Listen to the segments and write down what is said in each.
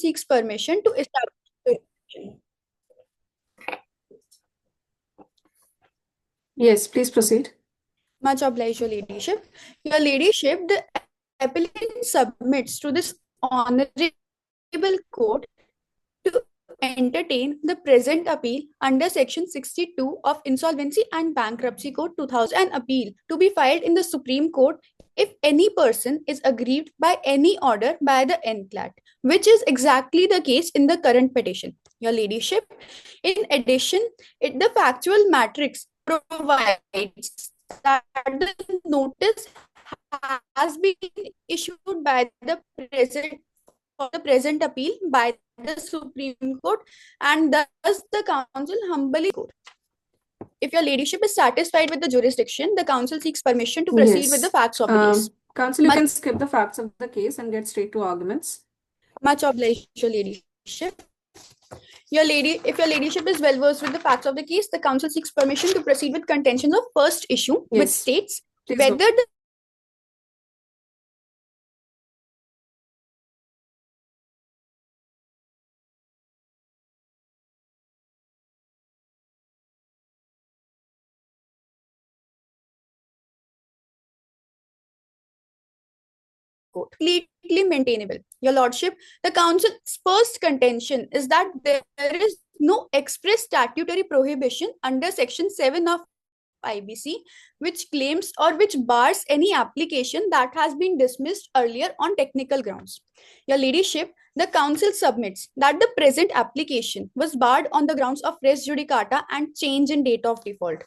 seeks permission to establish jurisdiction. Yes, please proceed. Much obliged, Your Ladyship. Your Ladyship, the applicant submits to this honorable court to entertain the present appeal under Section 62 of Insolvency and Bankruptcy Code 2000, an appeal to be filed in the Supreme Court if any person is aggrieved by any order by the NCLAT, which is exactly the case in the current petition. Your Ladyship, in addition, the factual matrix provides that the notice has been issued by the present appeal by the Supreme Court, and thus the council humbly court. If your ladyship is satisfied with the jurisdiction, the council seeks permission to proceed with the facts of the case. Council, you can skip the facts of the case and get straight to arguments. Much obliged, your ladyship. If your ladyship is well versed with the facts of the case, the council seeks permission to proceed with contentions of first issue, which states whether the completely maintainable. Your lordship, the council's first contention is that there is no express statutory prohibition under Section 7 of IBC which claims or which bars any application that has been dismissed earlier on technical grounds. Your ladyship, the council submits that the present application was barred on the grounds of res judicata and change in date of default.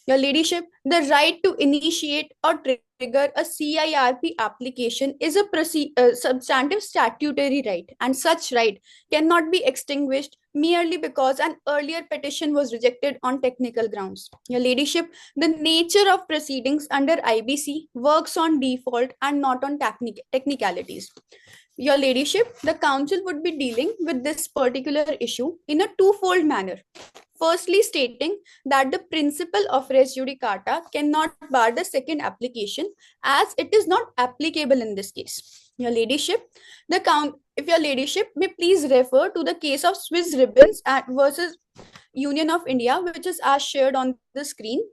Your ladyship, the right to initiate or trigger a CIRP application is a substantive statutory right, and such right cannot be extinguished merely because an earlier petition was rejected on technical grounds. Your ladyship, the nature of proceedings under IBC works on default and not on technicalities. Your ladyship, the council would be dealing with this particular issue in a twofold manner. Firstly, stating that the principle of res judicata cannot bar the second application as it is not applicable in this case. Your ladyship, if your ladyship may please refer to the case of Swiss Ribbons versus Union of India, which is as shared on the screen.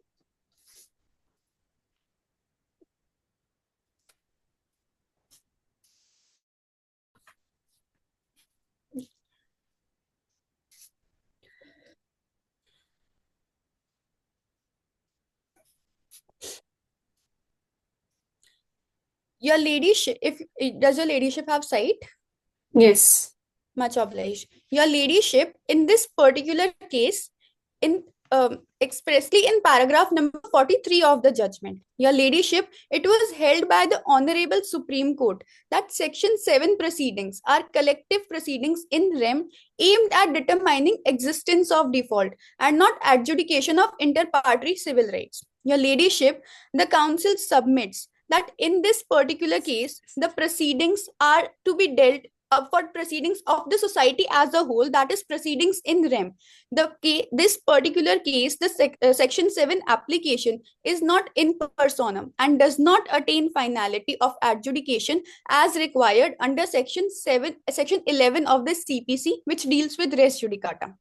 Your ladyship, does your ladyship have sight? Yes. Much obliged. Your ladyship, in this particular case, expressly in paragraph number 43 of the judgment, your ladyship, it was held by the Honorable Supreme Court that Section 7 proceedings are collective proceedings in rem aimed at determining existence of default and not adjudication of inter-party civil rights. Your ladyship, the council submits that in this particular case, the proceedings are to be dealt for proceedings of the society as a whole, that is proceedings in rem. This particular case, the Section 7 application is not in personam and does not attain finality of adjudication as required under Section 11 of the CPC, which deals with res judicata.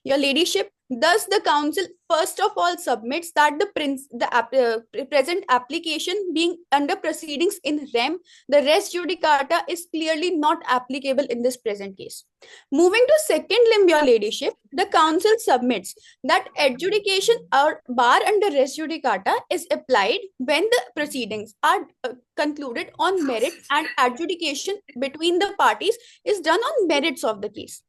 Your ladyship, thus the council first of all submits that the present application being under proceedings in rem, the res judicata is clearly not applicable in this present case. Moving to second limb, your ladyship, the council submits that adjudication or bar under res judicata is applied when the proceedings are concluded on merit and adjudication between the parties is done on merits of the case,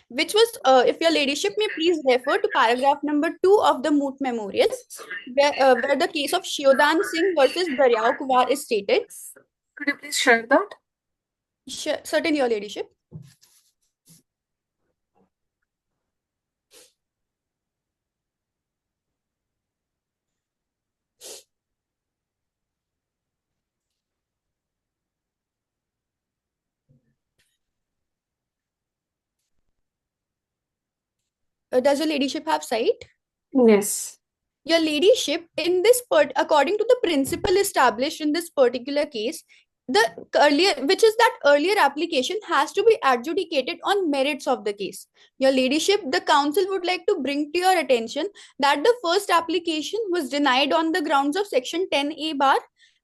which was, if your ladyship may please refer to paragraph number 2 of the moot memorial, where the case of Shiodan Singh versus Daryao Kuwar is stated. Could you please share that? Sure, certainly, your ladyship. Does your ladyship have sight? Yes. Your ladyship, in this according to the principle established in this particular case, earlier application has to be adjudicated on merits of the case. Your ladyship, the council would like to bring to your attention that the first application was denied on the grounds of section 10A bar,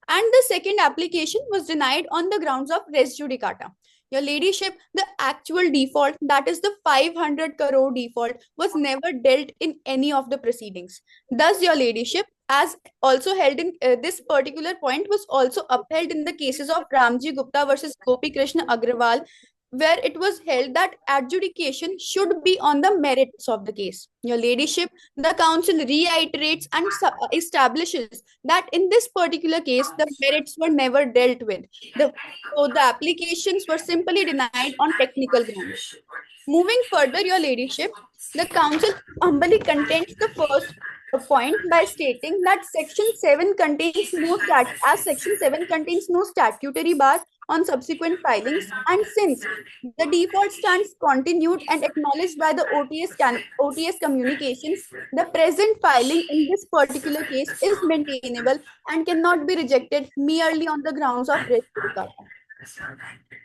and the second application was denied on the grounds of res judicata. Your ladyship, the actual default, that is the 500 crore default, was never dealt in any of the proceedings. Thus, your ladyship, as also held in this particular point was also upheld in the cases of Ramji Gupta versus Gopi Krishna Agrawal, where it was held that adjudication should be on the merits of the case. Your ladyship, the council reiterates and establishes that in this particular case, the merits were never dealt with. So the applications were simply denied on technical grounds. Moving further, your ladyship, the council humbly contends the first point by stating that section 7 contains no section 7 contains no statutory bar on subsequent filings, and since the default stands continued and acknowledged by the OTS communications, the present filing in this particular case is maintainable and cannot be rejected merely on the grounds of res judicata.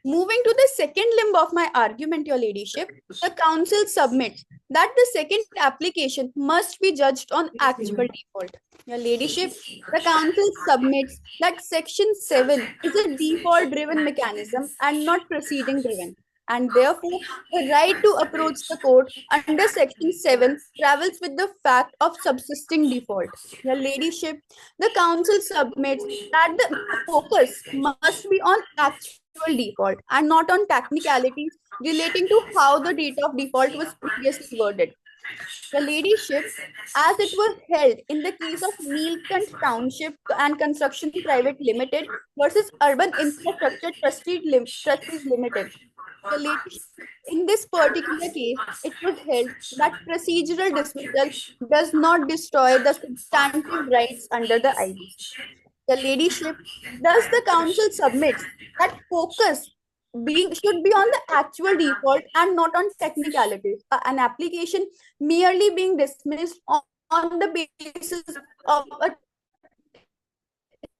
Moving to the second limb of my argument, your ladyship, the council submits that the second application must be judged on actual default. Your ladyship, the council submits that section 7 is a default driven mechanism and not proceeding driven. And therefore, the right to approach the court under section 7 travels with the fact of subsisting default. Your ladyship, the council submits that the focus must be on actual default and not on technicalities relating to how the date of default was previously worded. The ladyship, as it was held in the case of Neelkant Township and Construction Private Limited versus Urban Infrastructure Trustees Limited. The ladyship, in this particular case, it was held that procedural dismissal does not destroy the substantive rights under the IBC. The ladyship, thus the council submits that focus should be on the actual default and not on technicalities. An application merely being dismissed on the basis of a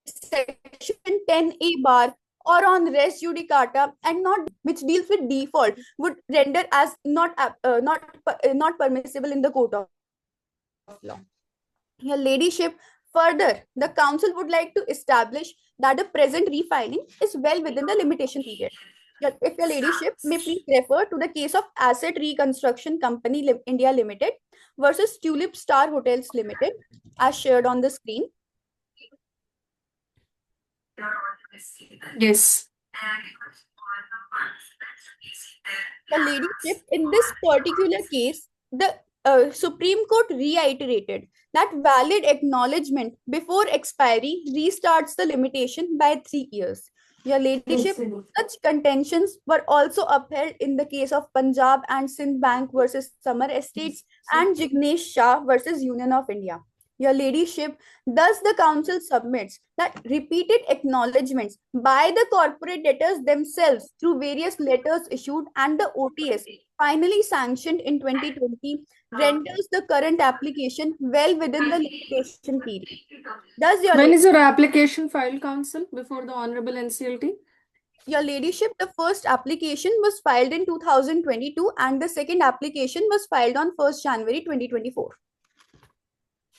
section 10A bar or on res judicata and not which deals with default would render as not permissible in the court of law. Your ladyship, further, the council would like to establish that the present refiling is well within the limitation period. If your ladyship may please refer to the case of Asset Reconstruction Company India Limited versus Tulip Star Hotels Limited, as shared on the screen. Yes. The ladyship, in this particular case, the Supreme Court reiterated that valid acknowledgement before expiry restarts the limitation by 3 years. Your ladyship, such contentions were also upheld in the case of Punjab and Sindh Bank versus Summer Estates and Jignesh Shah versus Union of India. Your ladyship, thus the council submits that repeated acknowledgements by the corporate debtors themselves through various letters issued and the OTS finally sanctioned in 2020 renders the current application well within the limitation period. When is your application filed, counsel, before the Honorable NCLT? Your ladyship, the first application was filed in 2022 and the second application was filed on 1st January 2024.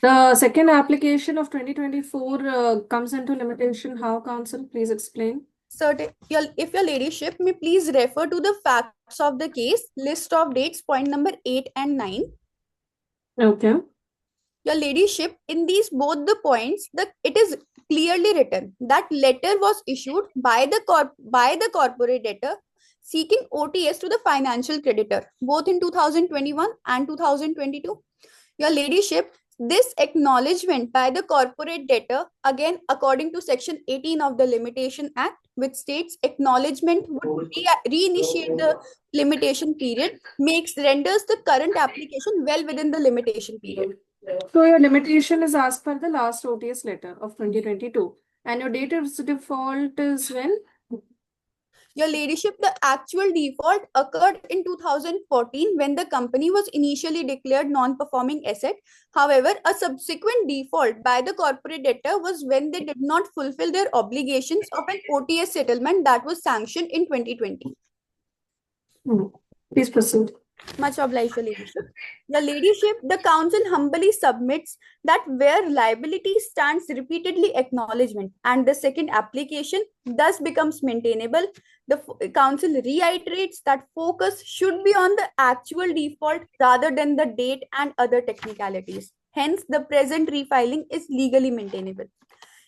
The second application of 2024 comes into limitation. How, counsel? Please explain. If your ladyship may please refer to the facts of the case, list of dates, point number 8 and 9. Okay. Your ladyship, in these both the points, it is clearly written that letter was issued by the corporate debtor seeking OTS to the financial creditor, both in 2021 and 2022. Your ladyship, this acknowledgement by the corporate debtor, again according to section 18 of the Limitation Act, which states acknowledgement would reinitiate the limitation period, renders the current application well within the limitation period. So your limitation is as per the last OTS letter of 2022. And your date of default is when? Your ladyship, the actual default occurred in 2014 when the company was initially declared non-performing asset. However, a subsequent default by the corporate debtor was when they did not fulfill their obligations of an OTS settlement that was sanctioned in 2020. Please proceed. Much obliged, Your Ladyship. Your Ladyship, the Council humbly submits that where liability stands repeatedly acknowledgement and the second application thus becomes maintainable, the Council reiterates that focus should be on the actual default rather than the date and other technicalities. Hence, the present refiling is legally maintainable.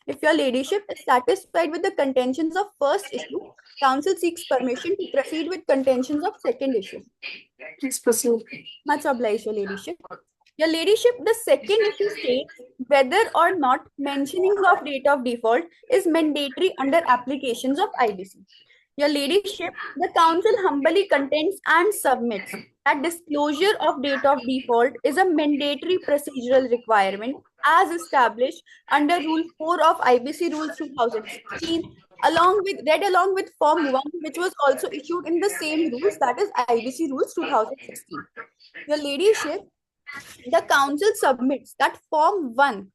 If your ladyship is satisfied with the contentions of first issue, council seeks permission to proceed with contentions of second issue. Please proceed. Much obliged, your ladyship. Your ladyship, the second issue states whether or not mentioning of date of default is mandatory under applications of IBC. Your ladyship, the council humbly contends and submits that disclosure of date of default is a mandatory procedural requirement as established under Rule 4 of IBC Rules 2016, along with Form 1, which was also issued in the same rules, that is IBC Rules 2016. Your ladyship, the council submits that Form 1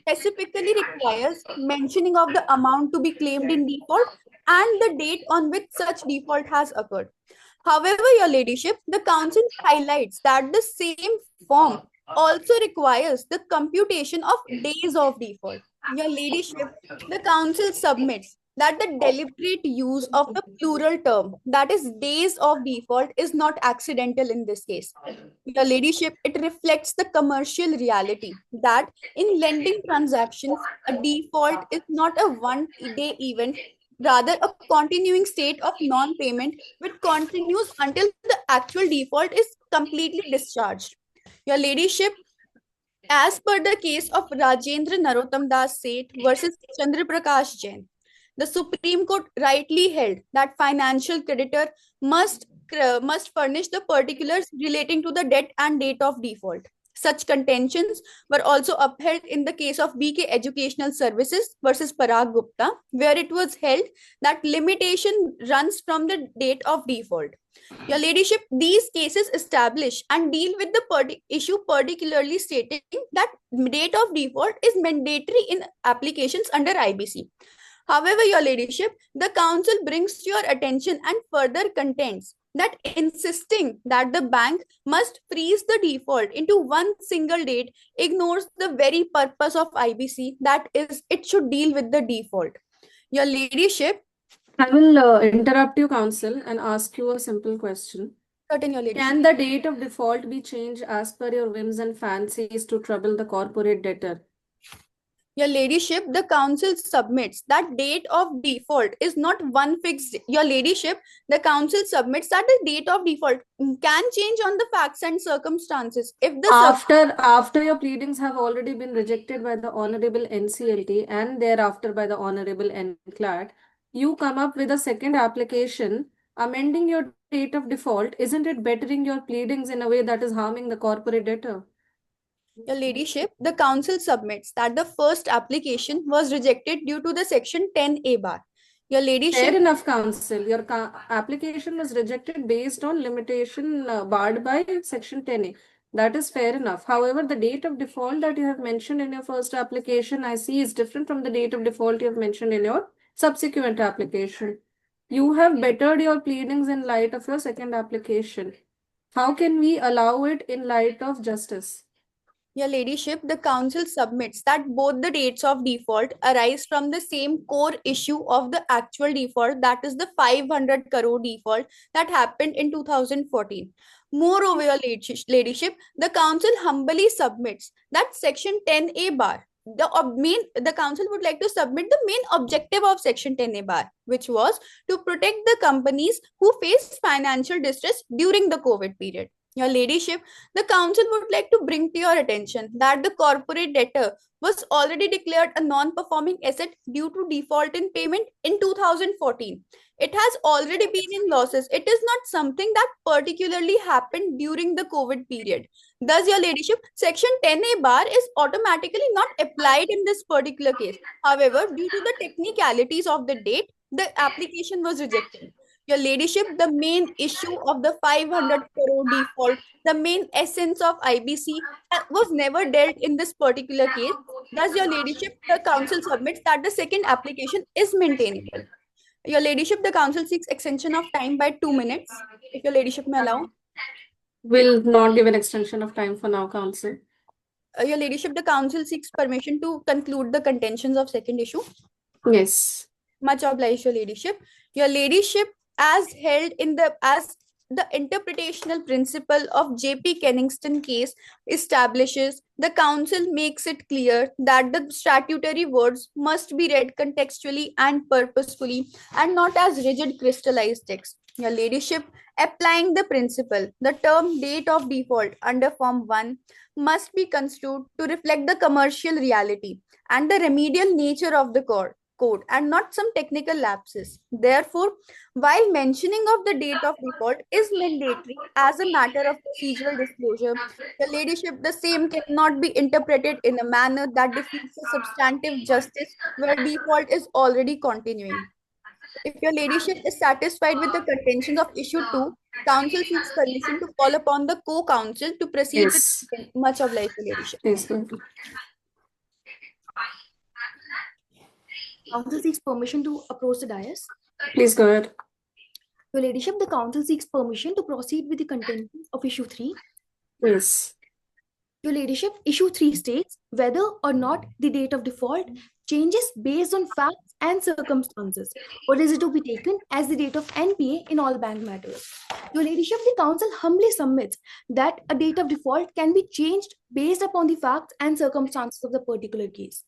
specifically requires mentioning of the amount to be claimed in default and the date on which such default has occurred. However, your ladyship, the council highlights that the same form also requires the computation of days of default. Your ladyship, the council submits that the deliberate use of the plural term, that is days of default, is not accidental in this case. Your ladyship, it reflects the commercial reality that in lending transactions, a default is not a one-day event, rather a continuing state of non-payment which continues until the actual default is completely discharged. Your ladyship, as per the case of Rajendra Narottam Das Seth versus Chandra Prakash Jain, the Supreme Court rightly held that financial creditor must furnish the particulars relating to the debt and date of default. Such contentions were also upheld in the case of BK Educational Services versus Parag Gupta, where it was held that limitation runs from the date of default. Your ladyship, these cases establish and deal with the issue particularly stating that date of default is mandatory in applications under IBC. However, your ladyship, the council brings to your attention and further contends that insisting that the bank must freeze the default into one single date ignores the very purpose of IBC, that is, it should deal with the default. Your ladyship, I will interrupt you, counsel, and ask you a simple question. certain your ladyship. Can the date of default be changed as per your whims and fancies to trouble the corporate debtor? Your ladyship, the council submits that date of default is not one fixed. Your ladyship, the council submits that the date of default can change on the facts and circumstances. If the after your pleadings have already been rejected by the Honorable NCLT and thereafter by the Honorable NCLAT, you come up with a second application amending your date of default, isn't it bettering your pleadings in a way that is harming the corporate debtor? Your ladyship, the council submits that the first application was rejected due to the section 10A bar. Your ladyship, fair enough, counsel. Your application was rejected based on limitation barred by section 10A. That is fair enough. However, the date of default that you have mentioned in your first application, I see, is different from the date of default you have mentioned in your subsequent application. You have bettered your pleadings in light of your second application. How can we allow it in light of justice? your ladyship, the council submits that both the dates of default arise from the same core issue of the actual default, that is the 500 crore default that happened in 2014. Moreover, your ladyship, the council humbly submits that section 10A bar, the council would like to submit the main objective of section 10A bar, which was to protect the companies who faced financial distress during the COVID period. Your ladyship, the council would like to bring to your attention that the corporate debtor was already declared a non-performing asset due to default in payment in 2014. It has already been in losses. It is not something that particularly happened during the COVID period. Thus, your ladyship, section 10A bar is automatically not applied in this particular case. However, due to the technicalities of the date, the application was rejected. Your ladyship, the main issue of the 500 crore default, the main essence of IBC was never dealt in this particular case. Thus, your ladyship, the council submits that the second application is maintainable. Your ladyship, the council seeks extension of time by 2 minutes. If your ladyship may allow. Will not give an extension of time for now, counsel. Your ladyship, the council seeks permission to conclude the contentions of second issue. Yes. Much obliged, your ladyship. Your ladyship, as held in the interpretational principle of J.P. Kenningston case establishes, the council makes it clear that the statutory words must be read contextually and purposefully and not as rigid crystallized text. Your ladyship, applying the principle, the term date of default under Form 1 must be construed to reflect the commercial reality and the remedial nature of the code and not some technical lapses. Therefore, while mentioning of the date of default is mandatory as a matter of procedural disclosure, the ladyship, the same cannot be interpreted in a manner that defeats the substantive justice where default is already continuing. If your ladyship is satisfied with the contentions of issue 2, council seeks permission to call upon the co-counsel to proceed Yes. with much obliged, your ladyship. Yes. Council seeks permission to approach the dais. Please go ahead. Your ladyship, the council seeks permission to proceed with the contentions of issue 3. Yes. Your ladyship, issue 3 states whether or not the date of default changes based on facts and circumstances, or is it to be taken as the date of NPA in all bank matters. Your ladyship, the council humbly submits that a date of default can be changed based upon the facts and circumstances of the particular case.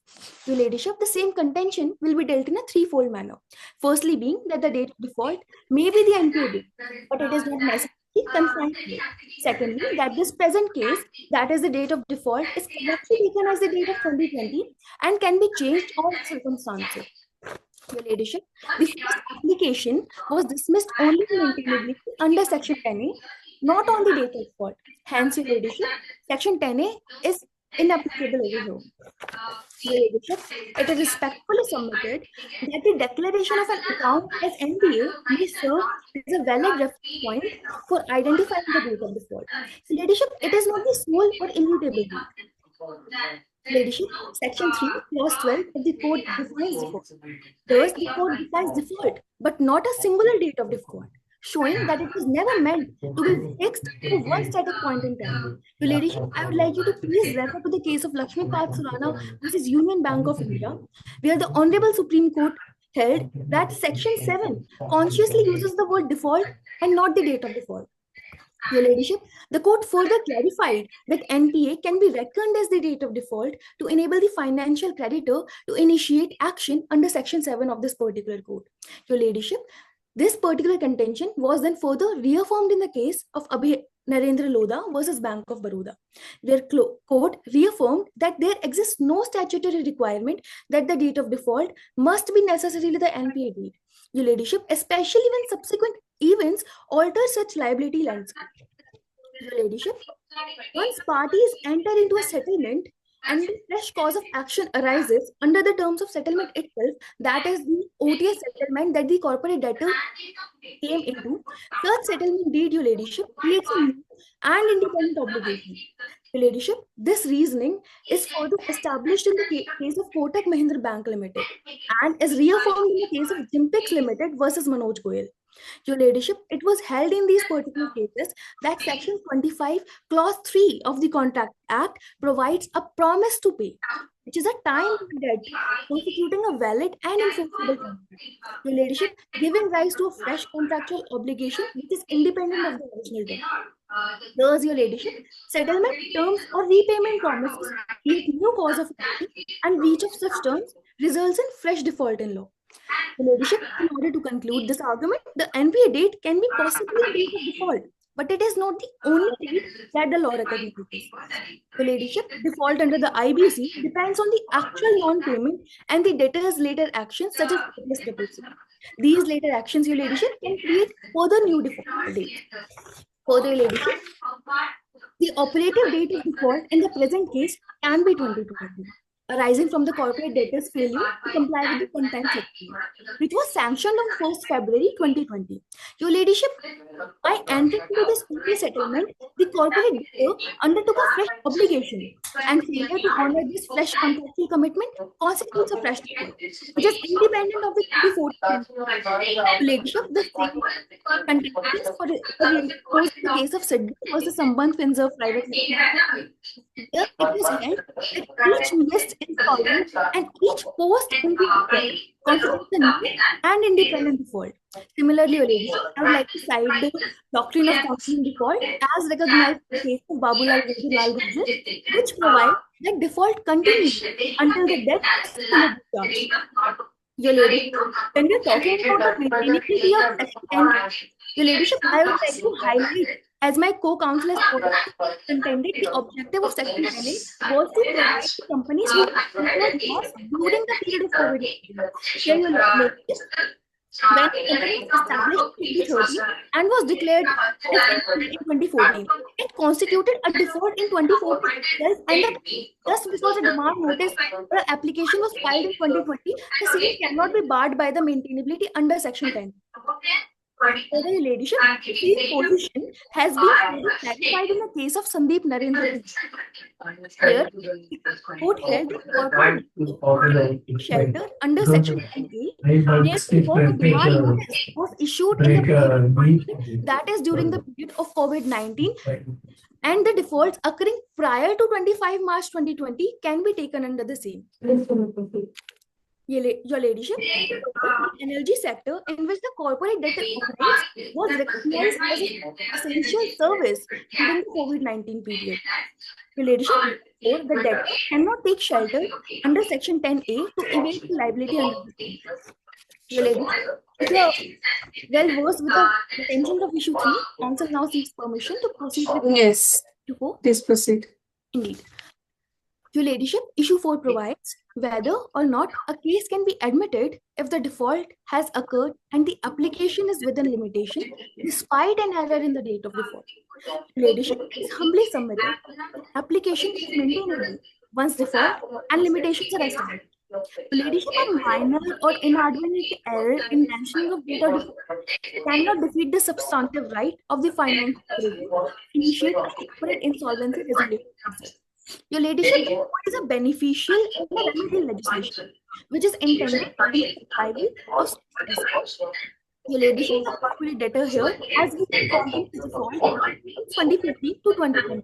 Your ladyship, the same contention will be dealt in a threefold manner. Firstly, being that the date of default may be the NPA date, but it is not necessarily confined to it. Secondly, that this present case, that is the date of default, is correctly taken as the date of 2020 and can be changed all circumstances. Your ladyship, the first application was dismissed only in maintainability under Section 10A, not on the date of default. Hence, your ladyship, Section 10A is inapplicable over here. Your ladyship, it is respectfully submitted that the declaration of an account as NPA may serve as a valid reference point for identifying the date of default. Your ladyship, it is not the sole or immutable date. Ladyship, Section 3, Clause 12 of the Code defines default. Thus, the Code defines default, but not a singular date of default, showing that it was never meant to be fixed to one static point in time. Your ladyship, I would like you to please refer to the case of Lakshmi Pad Surana versus Union Bank of India, where the Honorable Supreme Court held that Section 7 consciously uses the word default and not the date of default. Your ladyship, the court further clarified that NPA can be reckoned as the date of default to enable the financial creditor to initiate action under Section 7 of this particular code. Your ladyship, this particular contention was then further reaffirmed in the case of Abhay Narendra Lodha versus Bank of Baroda, where court reaffirmed that there exists no statutory requirement that the date of default must be necessarily the NPA date. Your ladyship, especially when subsequent events alter such liability landscape. Your ladyship, once parties enter into a settlement and a fresh cause of action arises under the terms of settlement itself, that is the OTA settlement that the corporate debtor came into, such settlement deed, your ladyship, creates a new and independent obligation. Your ladyship, this reasoning is further established in the case of Kotak Mahindra Bank Limited and is reaffirmed in the case of Jimpix Limited versus Manoj Goyal. Your ladyship, it was held in these particular cases that Section 25, Clause 3 of the Contract Act provides a promise to pay, which is a time debt constituting a valid and enforceable contract. Your ladyship, giving rise to a fresh contractual obligation which is independent of the original debt. Thus, your ladyship, settlement terms or repayment promises create new cause of action, and breach of such terms results in fresh default in law. Your ladyship, in order to conclude this argument, the NPA date can be possibly a date of default, but it is not the only date that the law recognizes. Your ladyship, default under the IBC depends on the actual non-payment and the debtor's later actions such as ATS. These later actions, your ladyship, can create further new default dates. Further, your ladyship, the operative date of default in the present case can be 2020. arising from the corporate debtors' failure to comply with the content section, which was sanctioned on 1st February 2020. Your ladyship, by entering into this OTA settlement, the corporate debtor undertook a fresh obligation, and failure to honor this fresh contractual commitment constitutes a fresh default, which is independent of the 2014. Your ladyship, the same contenders was the case of Sidhu versus Sambandh Finserv Private Limited. Here it was held that each missed installment and each post in the default constitutes a new and independent default. Similarly, Your Ladyship, I would like to cite the doctrine of continuing default as recognized in the case of Babulal Lal Gurjar, which provides that default continues until the debt is fully discharged. Your Ladyship, when we are talking about the maintainability of Section 10, Your Ladyship, I would like to highlight, as my co-counsel has contended, the objective of Section 10A was to provide the companies who incurred loss during the period of COVID-19. Here, Your Ladyship, when the company was established in 2013 and was declared as NPA in 2014, it constituted a default in 2014 itself, and that just because a demand notice or application was filed in 2020, the same cannot be barred by the maintainability under Section 10. Further, Your Ladyship, the same position has been further clarified in the case of Sandeep Narendra. Here, the court held that corporate shelter under Section 10A because a demand notice was issued in the period, that is during the period of COVID-19, and the defaults occurring prior to 25 March 2020 can be taken under the same. Your Ladyship, the energy sector in which the corporate debt operates was recognized as an essential service during the COVID-19 period. Your Ladyship, therefore, the debtor cannot take shelter under Section 10A to evade the liability under the same. Your Ladyship, if you are well versed with the intentions of issue 3, counsel now seeks permission to proceed with Yes, issue 4. please proceed. Indeed. Your Ladyship, issue 4 provides whether or not a case can be admitted if the default has occurred and the application is within limitation despite an error in the date of default. Your Ladyship, is humbly submitted that application is maintainable once default and limitations are established. Your Ladyship, a minor or inadvertent error in mentioning of date of default cannot defeat the substantive right of the financial creditor to initiate a corporate insolvency resolution process. Your Ladyship, what is a beneficial and a remedial legislation which is intended to limit the survival of such. Your Ladyship, the corporate debtor here has been insolvent to default from 2015 to 2020,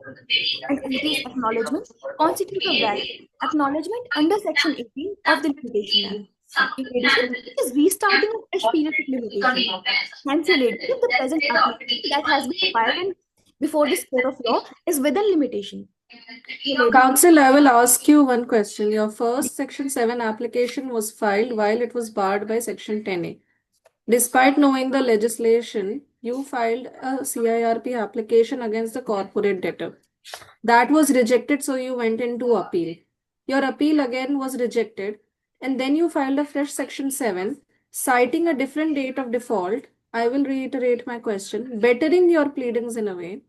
and OTA's acknowledgement constitutes a valid acknowledgement under Section 18 of the Limitation Act. Your Ladyship, it is restarting a fresh period of limitation. Hence, Your Ladyship, the present application that has been filed before this court of law is within limitation. Counsel, I will ask you one question. Your first Section 7 application was filed while it was barred by Section 10A. Despite knowing the legislation, you filed a CIRP application against the corporate debtor. That was rejected, so you went into appeal. Your appeal again was rejected, and then you filed a fresh Section 7, citing a different date of default. I will reiterate my question, bettering your pleadings in a way.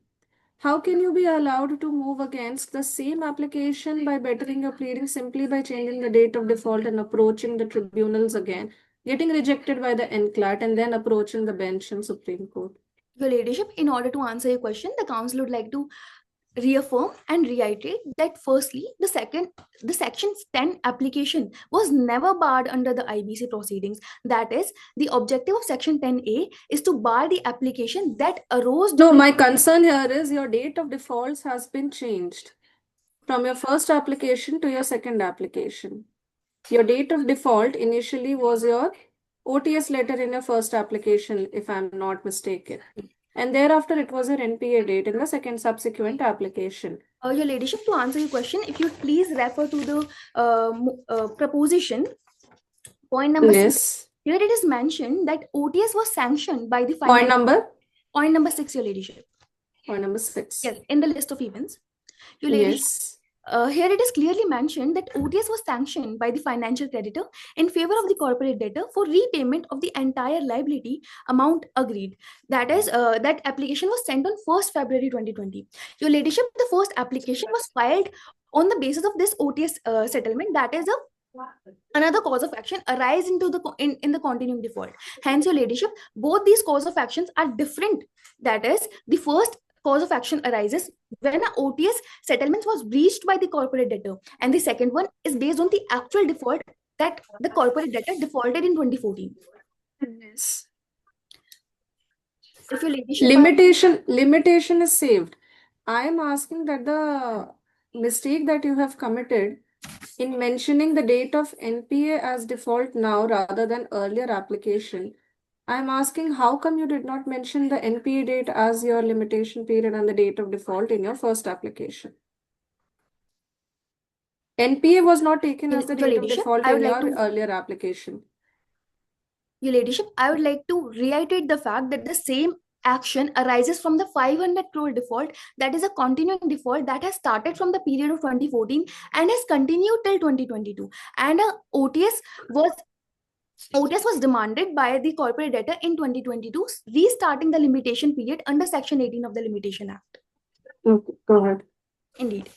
How can you be allowed to move against the same application by bettering your pleading simply by changing the date of default and approaching the tribunals again, getting rejected by the NCLAT and then approaching the bench in Supreme Court? Your Ladyship, in order to answer your question, the counsel would like to reaffirm and reiterate that firstly, the Section 10 application was never barred under the IBC proceedings. That is, the objective of Section 10A is to bar the application that arose. No, my concern here is your date of defaults has been changed from your first application to your second application. Your date of default initially was your OTS letter in your first application, if I'm not mistaken. And thereafter, it was your NPA date in the second subsequent application. Your Ladyship, to answer your question, if you please refer to the proposition, point number 6. Here it is mentioned that OTS was sanctioned by the Point number? Point number 6, Your Ladyship. Point number 6. Yes, in the list of events. Your Ladyship, here it is clearly mentioned that OTS was sanctioned by the financial creditor in favor of the corporate debtor for repayment of the entire liability amount agreed. That is, that application was sent on 1st February 2020. Your Ladyship, the first application was filed On the basis of this OTS settlement, that is another cause of action arise into the in the continuing default. Hence, your ladyship, both these cause of actions are different. That is, the first cause of action arises when a OTS settlement was breached by the corporate debtor, and the second one is based on the actual default that the corporate debtor defaulted in 2014. Yes. If your ladyship Limitation is saved. I am asking that the mistake that you have committed in mentioning the date of NPA as default now rather than earlier application, I am asking how come you did not mention the NPA date as your limitation period and the date of default in your first application? NPA was not taken as the your date of ladyship, default I would in like your to earlier application. Your ladyship, I would like to reiterate the fact that the same action arises from the 500 crore default, that is a continuing default that has started from the period of 2014 and has continued till 2022. And OTS was demanded by the corporate debtor in 2022, restarting the limitation period under Section 18 of the Limitation Act. Okay, go ahead. Indeed.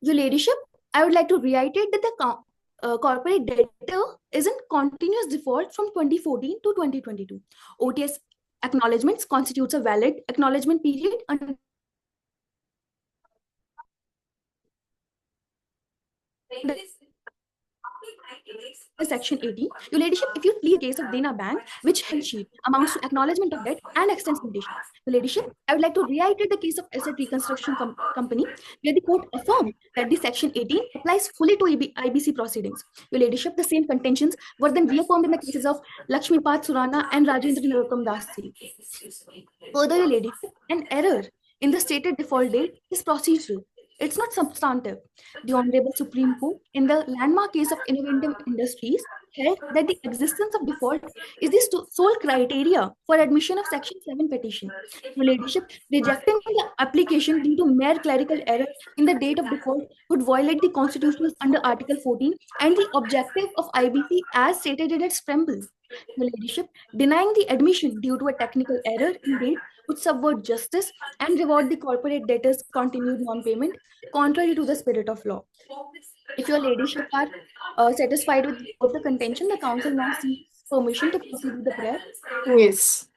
Your ladyship, I would like to reiterate that the corporate debtor is in continuous default from 2014 to 2022. OTS acknowledgements constitutes a valid acknowledgement period under Section 18. Your ladyship, if you plead case of Dana Bank, which sheet amounts to acknowledgement of debt and extends limitation. Your ladyship, I would like to reiterate the case of Asset Reconstruction Company, where the court affirmed that the Section 18 applies fully to IBC proceedings. Your ladyship, the same contentions were then reaffirmed in the cases of Lakshmipad Surana and Rajendra Narotam Dasi. Further, your ladyship, an error in the stated default date is procedural. It's not substantive. The Honorable Supreme Court, in the landmark case of Innovative Industries, held that the existence of default is the sole criteria for admission of Section 7 petition. Your ladyship, rejecting the application due to mere clerical error in the date of default would violate the constitutions under Article 14 and the objective of IBC as stated in its preamble. Your ladyship, denying the admission due to a technical error in date would subvert justice and reward the corporate debtors' continued non-payment, contrary to the spirit of law. If your ladyship are satisfied with both the contention, the council now seeks permission to proceed with the prayer. Yes.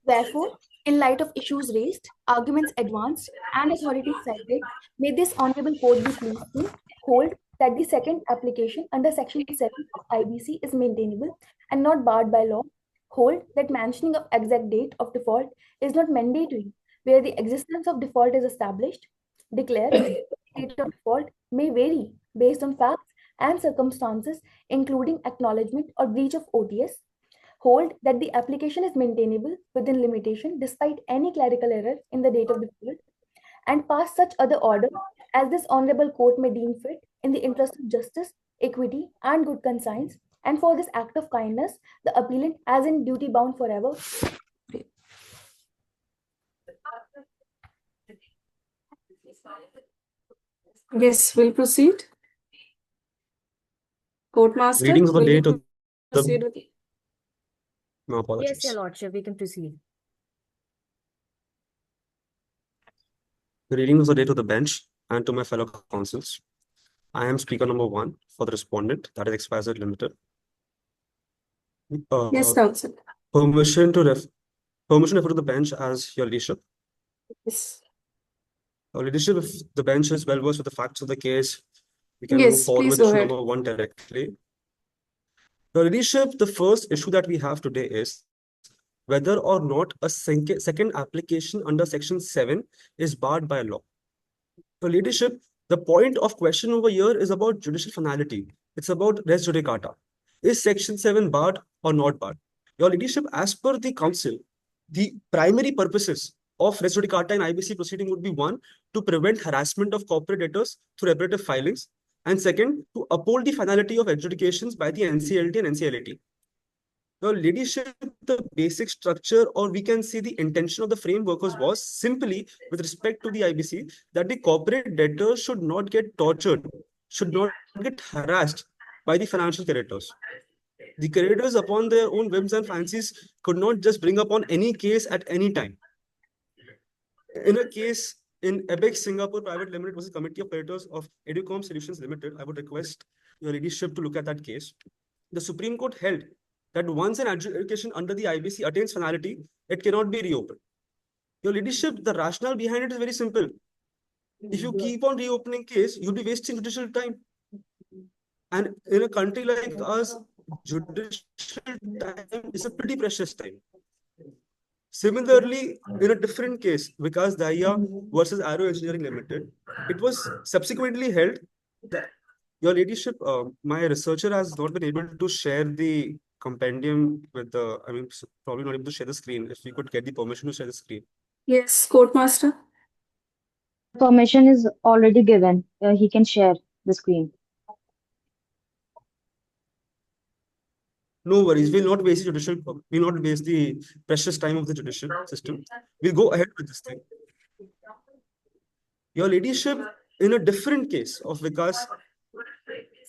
Therefore, in light of issues raised, arguments advanced, and authorities cited, may this honorable court be pleased to hold that the second application under Section 7 of IBC is maintainable and not barred by law. Hold that mentioning of exact date of default is not mandatory where the existence of default is established. Declare the date of default may vary based on facts and circumstances, including acknowledgement or breach of OTS. Hold that the application is maintainable within limitation despite any clerical error in the date of default, and pass such other order as this honorable court may deem fit in the interest of justice, equity, and good conscience. And for this act of kindness, the appellant, as in duty bound forever. Yes, we'll proceed. Courtmaster, Readings of the will date you of proceed the. with No, apologies. Yes, Your Lordship, we can proceed. The reading of the date of the bench and to my fellow counsels. I am speaker number 1 for the respondent, that is XYZ Limited. Yes, counsel. Permission to refer to the bench as your leadership. Yes. Your leadership, if the bench is well versed with the facts of the case, we can move Yes, forward please with go issue ahead. number 1 directly. Your leadership, the first issue that we have today is whether or not a second application under Section 7 is barred by law. Your leadership, the point of question over here is about judicial finality. It's about res judicata. Is Section 7 barred or not barred? Your leadership, as per the council, the primary purposes of res judicata in IBC proceeding would be 1, to prevent harassment of corporate debtors through repetitive filings, and 2nd, to uphold the finality of adjudications by the NCLT and NCLAT. Your leadership, the basic structure, or we can say the intention of the framework was simply with respect to the IBC that the corporate debtors should not get tortured, should not get harassed by the financial creditors. The creditors, upon their own whims and fancies, could not just bring upon any case at any time. In a case in ABEX Singapore Private Limited versus Committee of Creditors of Educom Solutions Limited, I would request your ladyship to look at that case. The Supreme Court held that once an adjudication under the IBC attains finality, it cannot be reopened. Your ladyship, the rationale behind it is very simple. If you keep on reopening case, you'll be wasting judicial time. And in a country like us, judicial time is a pretty precious time. Similarly, in a different case, Vikas Dahiya versus Arrow Engineering Limited, it was subsequently held that your ladyship, my researcher has not been able to share the compendium with the, probably not able to share the screen. If we could get the permission to share the screen. Yes, Court Master. Permission is already given. He can share the screen. No worries. We'll not waste we'll not waste the precious time of the judicial system. We'll go ahead with this thing. Your ladyship, in a different case of Vikas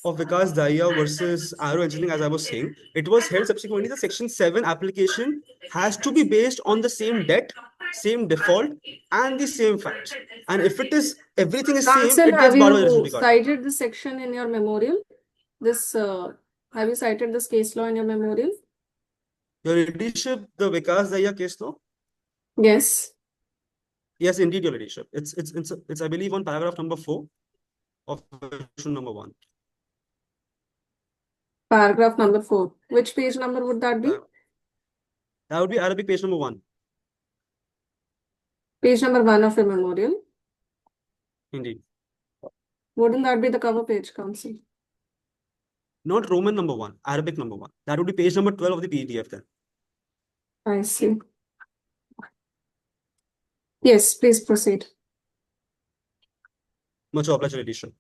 Dahiya versus Arrow Engineering, as I was saying, it was held subsequently the Section 7 application has to be based on the same debt, same default, and the same facts. And if it is everything is same, Counsel, it gets have barred by the you res judicata. cited this section in your memorial? Have you cited this case law in your memorial? Your ladyship, the Vikas Dahiya case law? Yes. Yes, indeed, your ladyship. It's I believe on paragraph number 4 of version number 1. Paragraph number 4. Which page number would that be? That would be Arabic page number 1. Page number 1 of your memorial. Indeed. Wouldn't that be the cover page, Counsel? Not Roman number 1, Arabic number 1. That would be page number 12 of the PDF then. I see. Yes, please proceed. Much obliged, your ladyship.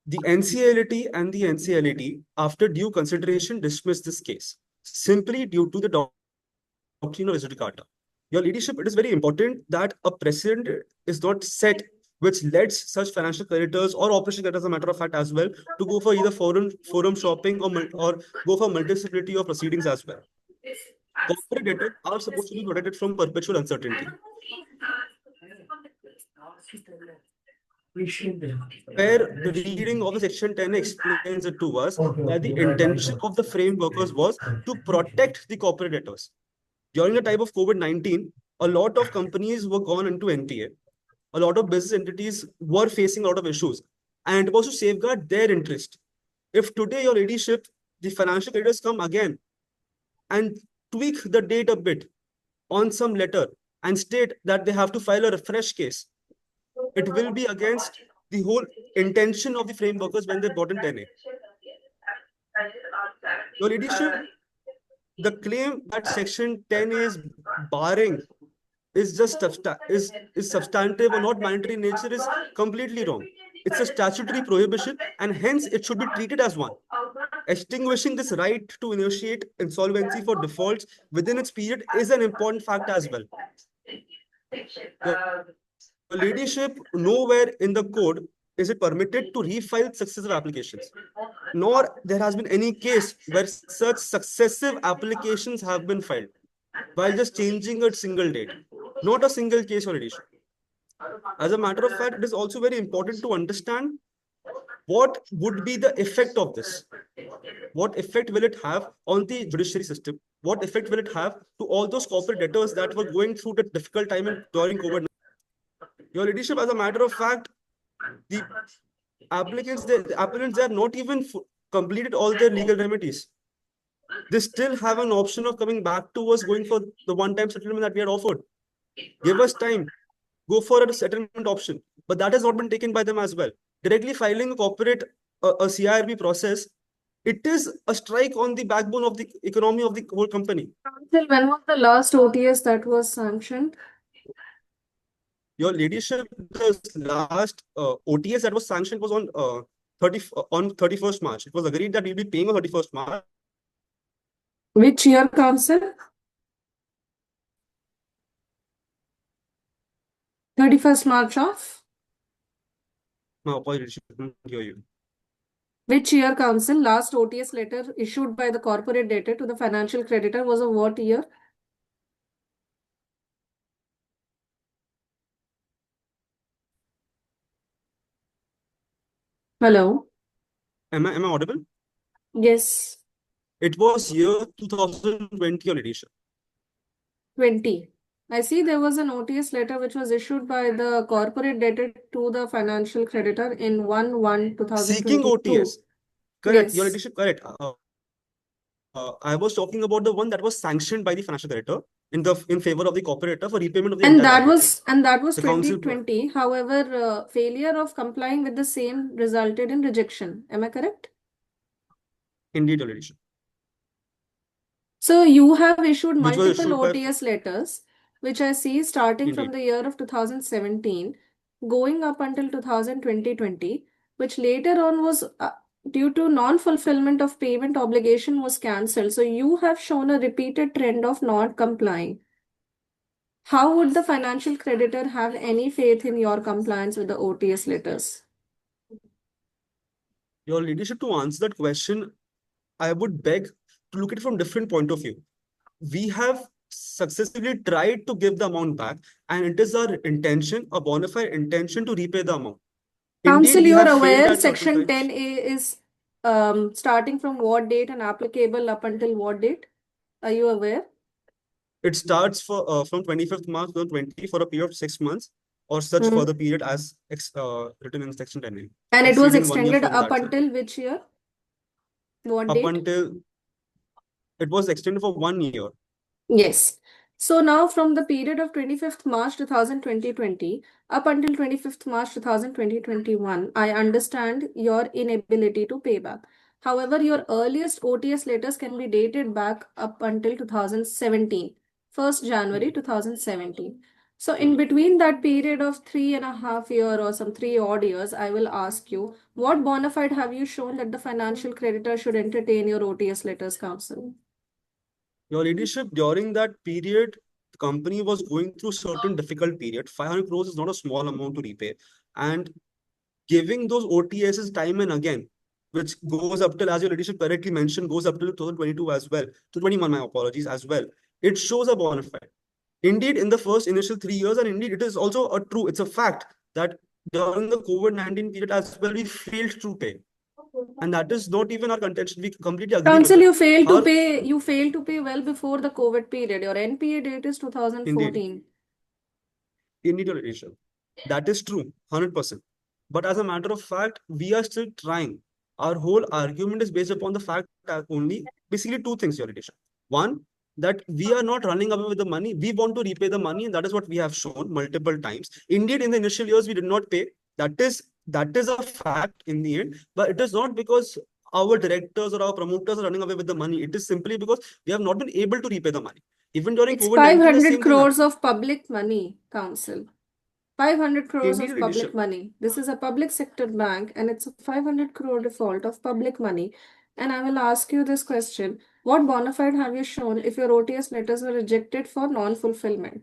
The NCLT and the NCLAT, after due consideration, dismissed this case simply due to the doctrine of res judicata. Your ladyship, it is very important that a precedent is not set which leads such financial creditors or operation creditors, as a matter of fact, as well, to go for either forum shopping or go for multiplicity of proceedings as well. Corporate debtors are supposed to be protected from perpetual uncertainty. Where the reading of the Section 10 explains it to us that the intention of the frameworkers was to protect the corporate debtors. During the time of COVID-19, a lot of companies were gone into NPA. A lot of business entities were facing a lot of issues, and it was to safeguard their interest. If today, your ladyship, the financial creditors come again and tweak the date a bit on some letter and state that they have to file a fresh case, it will be against the whole intention of the frameworkers when they brought in 10A. Your ladyship, the claim that Section 10 is barring is just is substantive or not mandatory in nature is completely wrong. It's a statutory prohibition, and hence it should be treated as one. Extinguishing this right to initiate insolvency for defaults within its period is an important fact as well. The ladyship, nowhere in the code is it permitted to refile successive applications, nor there has been any case where such successive applications have been filed while just changing a single date. Not a single case or edition. As a matter of fact, it is also very important to understand what would be the effect of this. What effect will it have on the judiciary system? What effect will it have to all those corporate debtors that were going through the difficult time during COVID? Your ladyship, as a matter of fact, the applicants, the applicants, they have not even completed all their legal remedies. They still have an option of coming back to us, going for the one-time settlement that we had offered. Give us time. Go for a settlement option. But that has not been taken by them as well. Directly filing a corporate, a CIRB process, it is a strike on the backbone of the economy of the whole company. Until when was the last OTS that was sanctioned? Your ladyship, the last OTS that was sanctioned was on 31st March. It was agreed that we'll be paying on 31st March. Which year, Counsel? 31st March of? My apologies, I couldn't hear you. Which year, Council? Last OTS letter issued by the corporate debtor to the financial creditor was of what year? Hello? Am I audible? Yes. It was year 2020, Your Ladyship. 20. I see there was an OTS letter which was issued by the corporate debtor to the financial creditor in 1/1/2022. Seeking OTS. Correct, Your Yes. Ladyship, correct. I was talking about the one that was sanctioned by the financial creditor in favor of the corporator for repayment of the And entire that was The council- 2020. However, failure of complying with the same resulted in rejection. Am I correct? Indeed, Your Ladyship. So you have issued Which was multiple issued by- OTS letters, which I see starting from Indeed. the year of 2017, going up until 2020, which later on was due to non-fulfillment of payment obligation was cancelled. So you have shown a repeated trend of not complying. How would the financial creditor have any faith in your compliance with the OTS letters? Your Ladyship, to answer that question, I would beg to look at it from different point of view. We have successfully tried to give the amount back, and it is our intention, a bona fide intention, to repay the amount. Council, we you are have failed aware at certain Section times. 10A is starting from what date and applicable up until what date? Are you aware? It starts from 25th March 2020 for a period of 6 months, or such further period as written in Section 10A. And it was Exceeding 1 year extended from up that until which year? What Up date? until it was extended for 1 year. Yes. So now from the period of 25th March 2020 up until 25th March 2021, I understand your inability to pay back. However, your earliest OTS letters can be dated back up until 2017, 1st January 2017. So in between that period of 3.5 years or some 3 odd years, I will ask you, what bona fide have you shown that the financial creditor should entertain your OTS letters, Council? Your Ladyship, during that period, the company was going through certain difficult period. 500 crores is not a small amount to repay. And giving those OTSs time and again, which goes up till, as your Ladyship correctly mentioned, goes up till 2022 as well, to 21, my apologies, as well. It shows a bona fide. Indeed, in the first initial 3 years, and indeed, it is also it's a fact that during the COVID-19 period as well, we failed to pay. And that is not even our contention. We completely agree Council, with you it. failed to pay. You failed to pay well before the COVID period. Your NPA date is 2014. Indeed, Your Ladyship. That is true, 100%. But as a matter of fact, we are still trying. Our whole argument is based upon the fact that only basically two things, Your Ladyship. One, that we are not running away with the money. We want to repay the money, and that is what we have shown multiple times. Indeed, in the initial years, we did not pay. That is a fact in the end, but it is not because our directors or our promoters are running away with the money. It is simply because we have not been able to repay the money. Even during It's COVID-19, the 500 same thing crores happened. of public money, Council. 500 crores Indeed, of Your public Ladyship. money. This is a public sector bank and it's a 500 crore default of public money. And I will ask you this question. What bona fide have you shown if your OTS letters were rejected for non-fulfillment?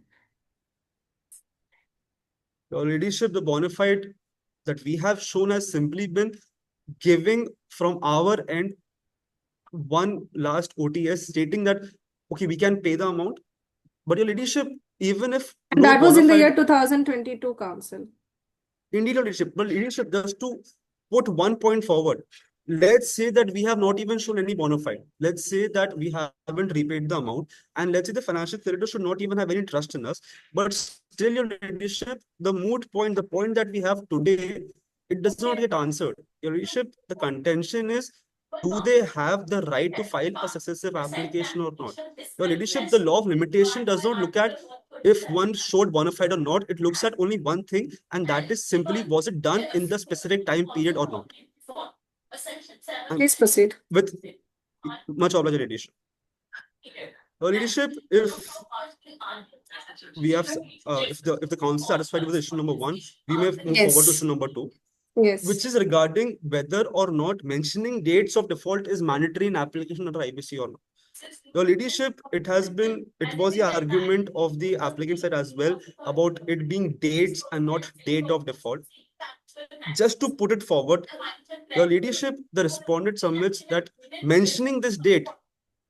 Your Ladyship, the bona fide that we have shown has simply been giving from our end one last OTS stating that, okay, we can pay the amount. But Your Ladyship, even if And no that was bona in the fide, year 2022, Council. Indeed, Your Ladyship, but Ladyship, just to put one point forward, let's say that we have not even shown any bona fide. Let's say that we haven't repaid the amount, and let's say the financial creditor should not even have any trust in us. But still, Your Ladyship, the moot point, the point that we have today, it does not get answered. Your Ladyship, the contention is, do they have the right to file a successive application or not? Your Ladyship, the law of limitation does not look at if one showed bona fide or not. It looks at only one thing, and that is simply, was it done in the specific time period or not? Please proceed. With much obliged, Your Ladyship. Your Ladyship, if we have, if the council is satisfied with issue number 1, we may move forward to issue number 2. Yes. Which is regarding whether or not mentioning dates of default is mandatory in application under IBC or not. Your Ladyship, it was the argument of the applicant side as well about it being dates and not date of default. just to put it forward, your ladyship, the respondent submits that mentioning this date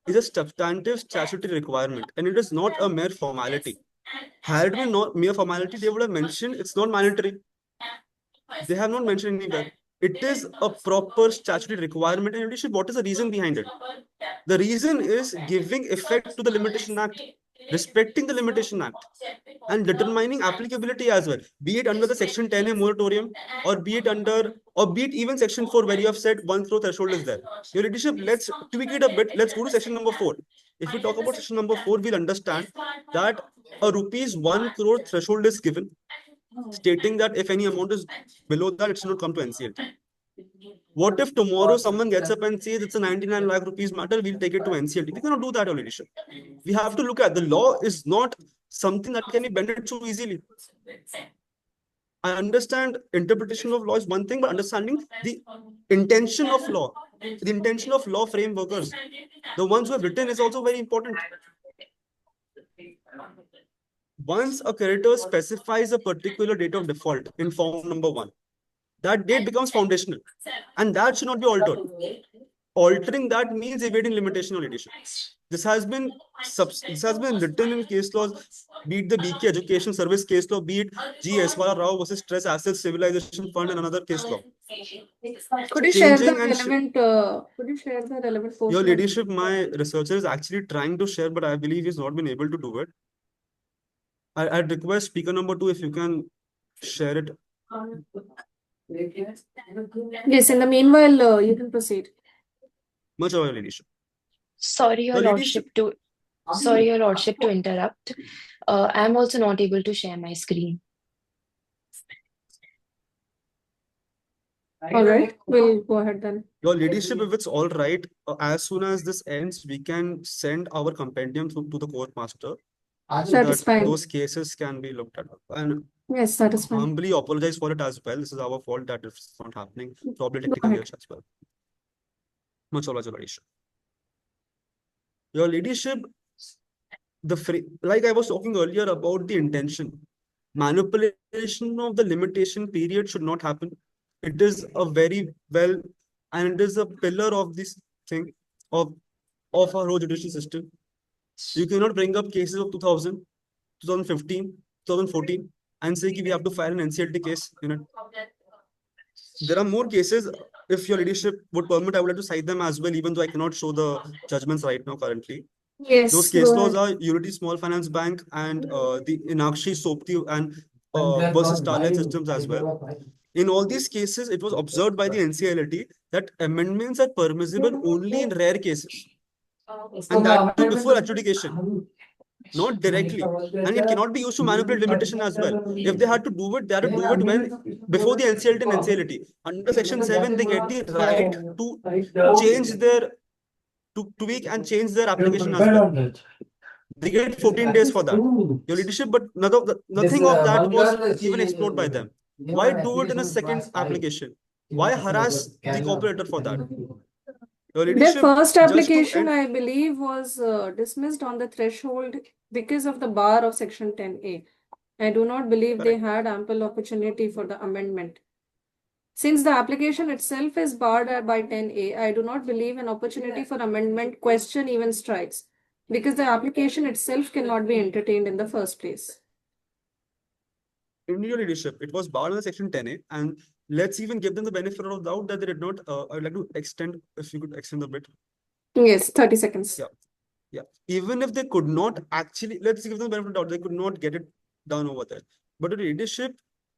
is a substantive statutory requirement and it is not a mere formality. Had it been not mere formality, they would have mentioned it's not mandatory. They have not mentioned anywhere. It is a proper statutory requirement and ladyship, what is the reason behind it? The reason is giving effect to the Limitation Act, respecting the Limitation Act, and determining applicability as well, be it under the Section 10A moratorium, or be it even Section 4, where you have said 1 crore threshold is there. Your ladyship, let's tweak it a bit. Let's go to Section number 4. If we talk about Section number 4, we'll understand that a rupees 1 crore threshold is given, stating that if any amount is below that, it should not come to NCLT. What if tomorrow someone gets up and says it's a 99 lakh rupees matter, we'll take it to NCLT? We cannot do that, your ladyship. We have to look at the law is not something that can be bended so easily. I understand interpretation of law is one thing, but understanding the intention of law, the intention of law frameworkers, the ones who have written, is also very important. Once a creditor specifies a particular date of default in form number 1, that date becomes foundational, and that should not be altered. Altering that means evading limitation on edition. This has been written in case laws, be it the BK Education Service case law, be it G. Eswara Rao versus Stress Assets Civilization Fund, and another case law. Could you share the relevant portion? Your ladyship, my researcher is actually trying to share, but I believe he's not been able to do it. I'd request speaker number 2 if you can share it. Yes, in the meanwhile, you can proceed. Much of your ladyship. Sorry, Your Lordship, to interrupt. I'm also not able to share my screen. All right, we'll go ahead then. Your ladyship, if it's all right, as soon as this ends, we can send our compendium to the court master. That is fine. Those cases can be looked at. And yes, that is fine. Humbly apologize for it as well. This is our fault that it's not happening. Probably technical glitch as well. Much obliged, your ladyship. Your ladyship, like I was talking earlier about the intention, manipulation of the limitation period should not happen. It is a very well, and it is a pillar of this thing of our whole judicial system. You cannot bring up cases of 2000, 2015, 2014 and say we have to file an NCLT case in it. There are more cases. If your ladyship would permit, I would like to cite them as well, even though I cannot show the judgments right now currently. Yes. Those case laws are Unity Small Finance Bank and the Inakshi Sopti and versus Starlight Systems as well. In all these cases, it was observed by the NCLT that amendments are permissible only in rare cases. And that too before adjudication, not directly. And it cannot be used to manipulate limitation as well. If they had to do it, they had to do it when before the NCLT and NCLT. Under Section 7, they get the right to change their, to tweak and change their application as well. They get 14 days for that. Your ladyship, but nothing of that was even explored by them. Why do it in a second application? Why harass the cooperator for that? Their first application, I believe, was dismissed on the threshold because of the bar of Section 10A. I do not believe they had ample opportunity for the amendment. Since the application itself is barred by 10A, I do not believe an opportunity for amendment question even strikes, because the application itself cannot be entertained in the first place. In your leadership, it was barred under Section 10A, and let's even give them the benefit of doubt that they did not. I would like to extend, if you could extend a bit. Yes, 30 seconds. Yeah. Even if they could not actually, let's give them the benefit of doubt, they could not get it done over there. But the leadership,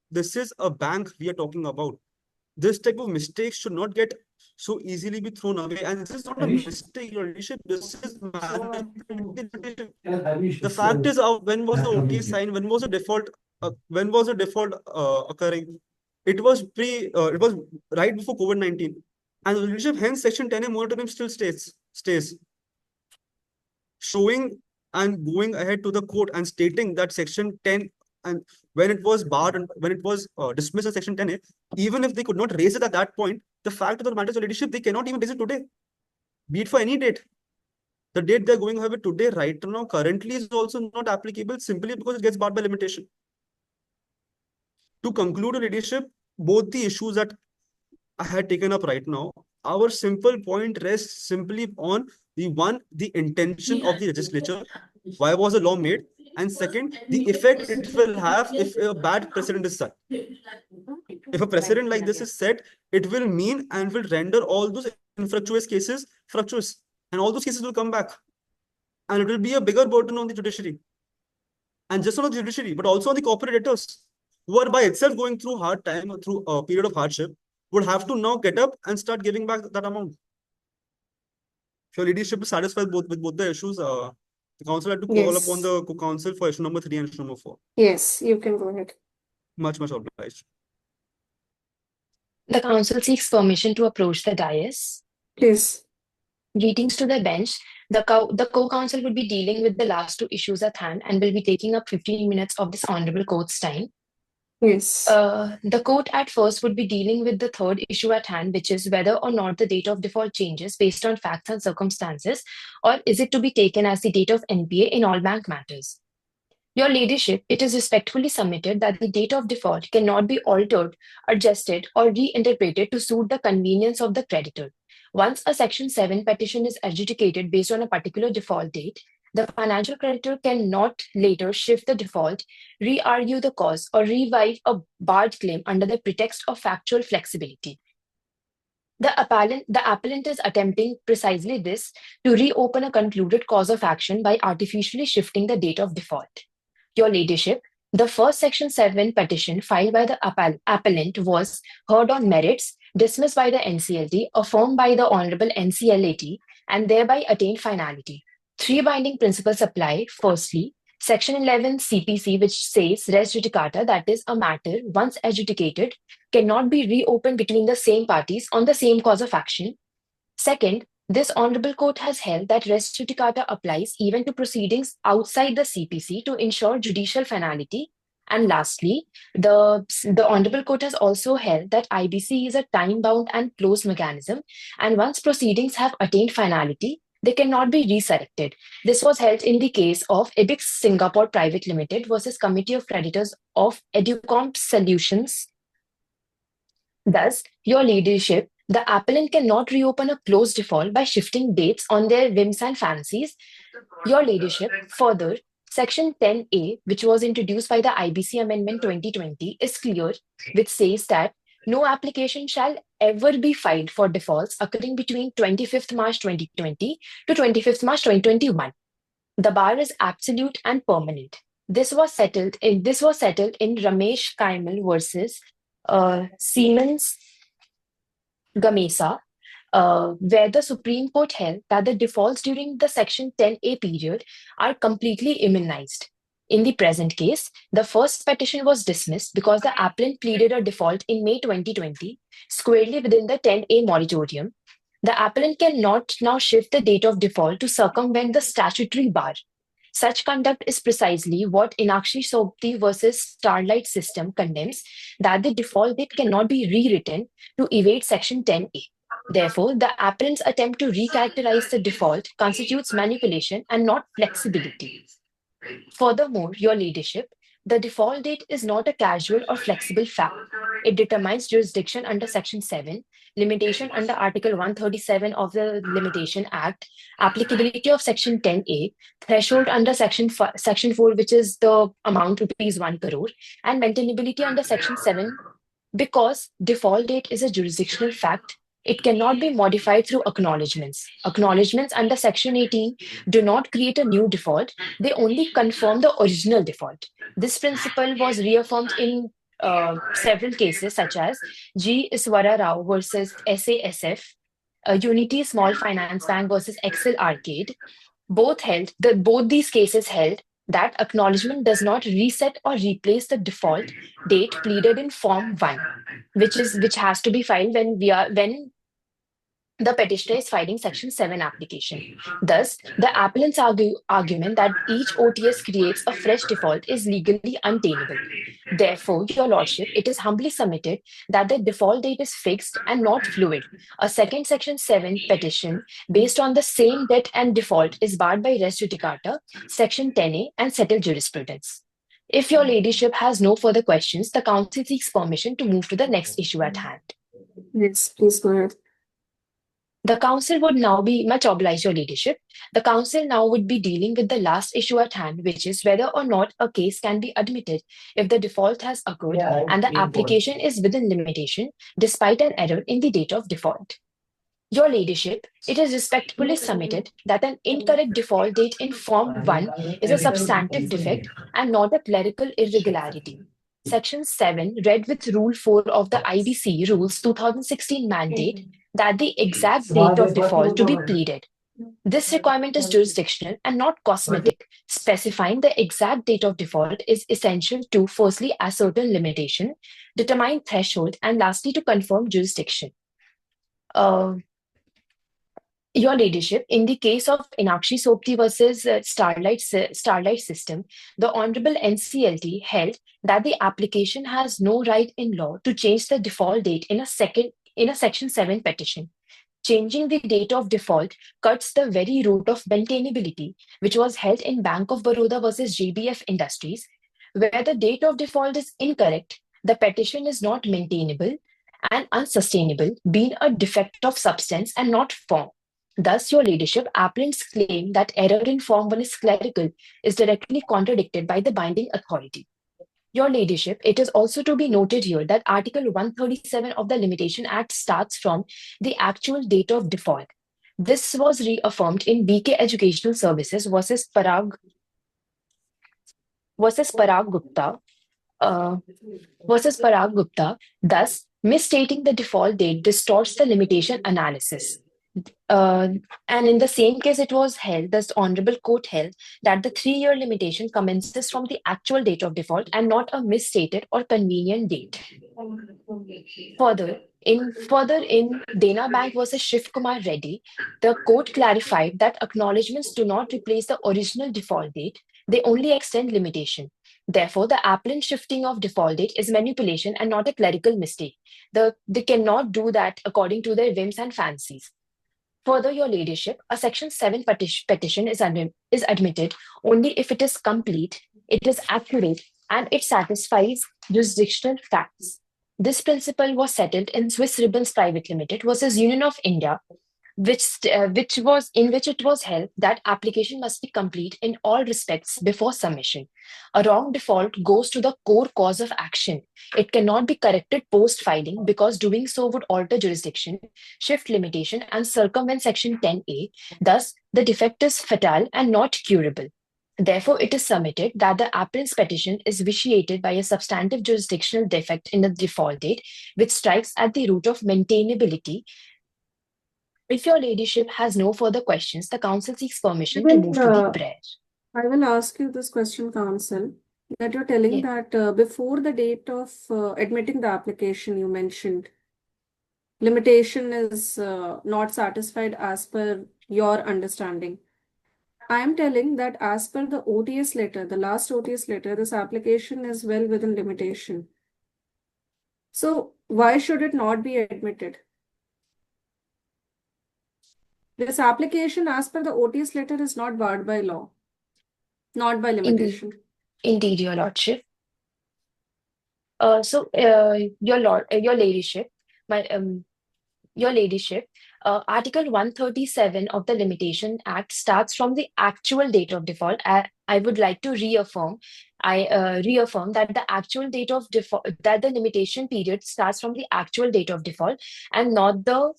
this is a bank we are talking about. This type of mistakes should not get so easily be thrown away. And this is not a mistake, your leadership. This is the fact is, when was the OT signed? When was the default? When was the default occurring? It was right before COVID-19, and the leadership, hence Section 10A moratorium still stays. Showing and going ahead to the court and stating that Section 10 and when it was barred and when it was dismissed as Section 10A, even if they could not raise it at that point, the fact of the matter is, leadership, they cannot even raise it today, be it for any date. The date they're going ahead with today, right now, currently is also not applicable simply because it gets barred by limitation. To conclude, leadership, both the issues that I had taken up right now, our simple point rests simply on the intention of the legislature. Why was the law made? And second, the effect it will have if a bad precedent is set. If a precedent like this is set, it will mean and will render all those infructuous cases fructuous. And all those cases will come back. And it will be a bigger burden on the judiciary. And just not the judiciary, but also on the corporate debtors, who are by itself going through hard time, through a period of hardship, would have to now get up and start giving back that amount. If your leadership is satisfied with both the issues, the council had to call upon the council for issue number 3 and issue number 4. Yes, you can go ahead. Much obliged. The council seeks permission to approach the dais. Please. Greetings to the bench. The co-counsel will be dealing with the last two issues at hand and will be taking up 15 minutes of this honorable court's time. Yes. The court at first would be dealing with the third issue at hand, which is whether or not the date of default changes based on facts and circumstances, or is it to be taken as the date of NPA in all bank matters. Your ladyship, it is respectfully submitted that the date of default cannot be altered, adjusted, or reinterpreted to suit the convenience of the creditor. Once a Section 7 petition is adjudicated based on a particular default date, the financial creditor cannot later shift the default, re-argue the cause, or revive a barred claim under the pretext of factual flexibility. The appellant is attempting precisely this to reopen a concluded cause of action by artificially shifting the date of default. Your ladyship, the first Section 7 petition filed by the appellant was heard on merits, dismissed by the NCLT, affirmed by the Honorable NCLAT, and thereby attained finality. Three binding principles apply. Firstly, Section 11 CPC, which says res judicata, that is, a matter once adjudicated cannot be reopened between the same parties on the same cause of action. Second, this honorable court has held that res judicata applies even to proceedings outside the CPC to ensure judicial finality. And lastly, the honorable court has also held that IBC is a time-bound and closed mechanism, and once proceedings have attained finality, they cannot be resurrected. This was held in the case of Ibix Singapore Private Limited versus Committee of Creditors of Educomp Solutions. Thus, your ladyship, the appellant cannot reopen a closed default by shifting dates on their whims and fancies. Your ladyship, further, Section 10A, which was introduced by the IBC Amendment 2020, is clear, which says that no application shall ever be filed for defaults occurring between 25th March 2020 to 25th March 2021. The bar is absolute and permanent. This was settled in Ramesh Kaimal versus Siemens Gamesa, where the Supreme Court held that the defaults during the Section 10A period are completely immunized. In the present case, the first petition was dismissed because the appellant pleaded a default in May 2020, squarely within the 10A moratorium. The appellant cannot now shift the date of default to circumvent the statutory bar. Such conduct is precisely what Inakshi Sobti versus Starlight System condemns, that the default date cannot be rewritten to evade Section 10A. Therefore, the appellant's attempt to recharacterize the default constitutes manipulation and not flexibility. Furthermore, your ladyship, the default date is not a casual or flexible fact. It determines jurisdiction under Section 7, limitation under Article 137 of the Limitation Act, applicability of Section 10A, threshold under Section 4, which is the amount ₹1 crore, and maintainability under Section 7. Because default date is a jurisdictional fact, it cannot be modified through acknowledgements. Acknowledgements under Section 18 do not create a new default, they only confirm the original default. This principle was reaffirmed in several cases, such as G. Iswara Rao versus SASF, Unity Small Finance Bank versus Excel Arcade. Both these cases held that acknowledgement does not reset or replace the default date pleaded in Form 1, which has to be filed when the petitioner is filing Section 7 application. Thus, the appellant's argument that each OTS creates a fresh default is legally untenable. Therefore, your lordship, it is humbly submitted that the default date is fixed and not fluid. A second Section 7 petition based on the same debt and default is barred by res judicata, Section 10A, and settled jurisprudence. If your ladyship has no further questions, the council seeks permission to move to the next issue at hand. Yes, please go ahead. The council would now be much obliged, your ladyship. The council now would be dealing with the last issue at hand, which is whether or not a case can be admitted if the default has occurred and the application is within limitation, despite an error in the date of default. Your ladyship, it is respectfully submitted that an incorrect default date in Form 1 is a substantive defect and not a clerical irregularity. Section 7, read with Rule 4 of the IBC Rules 2016 mandate that the exact date of default to be pleaded. This requirement is jurisdictional and not cosmetic. Specifying the exact date of default is essential to, firstly, ascertain limitation, determine threshold, and lastly, to confirm jurisdiction. Your ladyship, in the case of Inakshi Sopti versus Starlight System, the Honorable NCLT held that the application has no right in law to change the default date in a Section 7 petition. Changing the date of default cuts the very root of maintainability, which was held in Bank of Baroda versus JBF Industries, where the date of default is incorrect, the petition is not maintainable and unsustainable, being a defect of substance and not form. Thus, your ladyship, appellant's claim that error in Form 1 is clerical is directly contradicted by the binding authority. Your ladyship, it is also to be noted here that Article 137 of the Limitation Act starts from the actual date of default. This was reaffirmed in BK Educational Services versus Parag Gupta. Thus, misstating the default date distorts the limitation analysis. And in the same case, it was held, the Honorable Court held, that the 3-year limitation commences from the actual date of default and not a misstated or convenient date. Further, in Dena Bank versus Shiv Kumar Reddy, the court clarified that acknowledgements do not replace the original default date, they only extend limitation. Therefore, the appellant shifting of default date is manipulation and not a clerical mistake. They cannot do that according to their whims and fancies. Further, your ladyship, a Section 7 petition is admitted only if it is complete, it is accurate, and it satisfies jurisdictional facts. This principle was settled in Swiss Ribbons Private Limited versus Union of India, which it was held that application must be complete in all respects before submission. A wrong default goes to the core cause of action. It cannot be corrected post-filing because doing so would alter jurisdiction, shift limitation, and circumvent Section 10A. Thus, the defect is fatal and not curable. Therefore, it is submitted that the appellant's petition is vitiated by a substantive jurisdictional defect in the default date, which strikes at the root of maintainability. If your ladyship has no further questions, the council seeks permission to move to the prayer. I will ask you this question, counsel, that you're telling that before the date of admitting the application, you mentioned limitation is not satisfied as per your understanding. I am telling that as per the OTS letter, the last OTS letter, this application is well within limitation. So why should it not be admitted? This application as per the OTS letter is not barred by law, not by limitation. Indeed, your lordship. Your ladyship, your ladyship, Article 137 of the Limitation Act starts from the actual date of default. I would like to reaffirm. Reaffirm that the actual date of default, that the limitation period starts from the actual date of default, and not the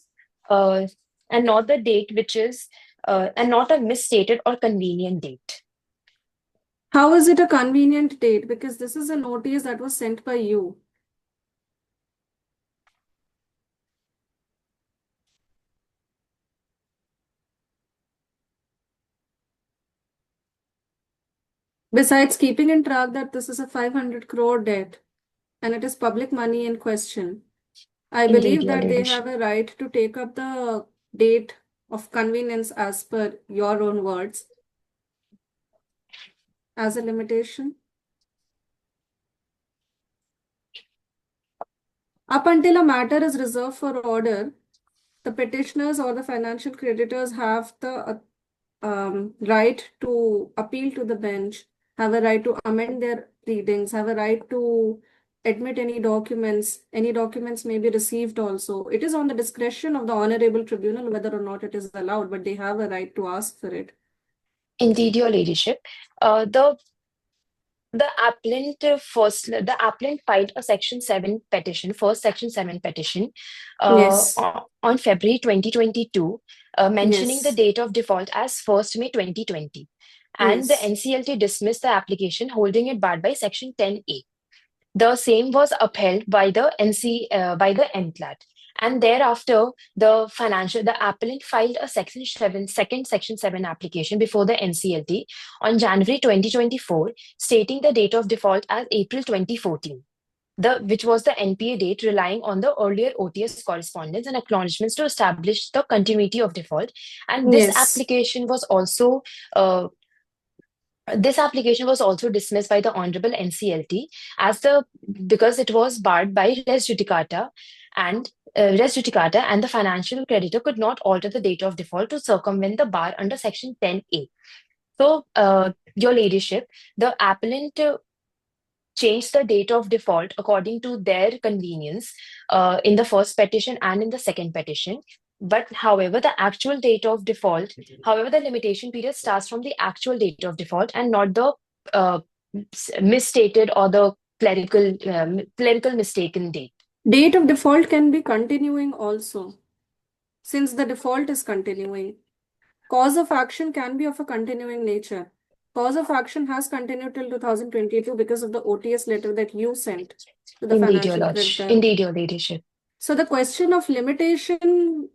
date which is and not a misstated or convenient date. How is it a convenient date? Because this is a notice that was sent by you. Besides keeping in track that this is a 500 crore debt and it is public money in question, I believe that they have a right to take up the date of convenience as per your own words as a limitation. Up until a matter is reserved for order, the petitioners or the financial creditors have the right to appeal to the bench have a right to amend their pleadings, have a right to admit any documents. Any documents may be received also. It is on the discretion of the Honorable Tribunal whether or not it is allowed, but they have a right to ask for it. Indeed, Your Ladyship. The appellant filed a Section 7 petition, first Section 7 petition, Yes, on February 2022, mentioning the yes, date of default as 1st May 2020. And the yes, NCLT dismissed the application, holding it barred by Section 10A. The same was upheld by the NCLAT. And thereafter, the appellant filed a second Section 7 application before the NCLT on January 2024, stating the date of default as April 2014, which was the NPA date, relying on the earlier OTS correspondence and acknowledgements to establish the continuity of default. And yes. uh, this application was also dismissed by the Honorable NCLT because it was barred by res judicata, and the financial creditor could not alter the date of default to circumvent the bar under Section 10A. So, Your Ladyship, the appellant changed the date of default according to their convenience in the first petition and in the second petition. But however, the limitation period starts from the actual date of default and not the uh, misstated or the clerical mistaken date. Date of default can be continuing also, since the default is continuing. Cause of action can be of a continuing nature. Cause of action has continued till 2022 because of the OTS letter that you sent to the financial creditor. Indeed, Your Ladyship. So the question of limitation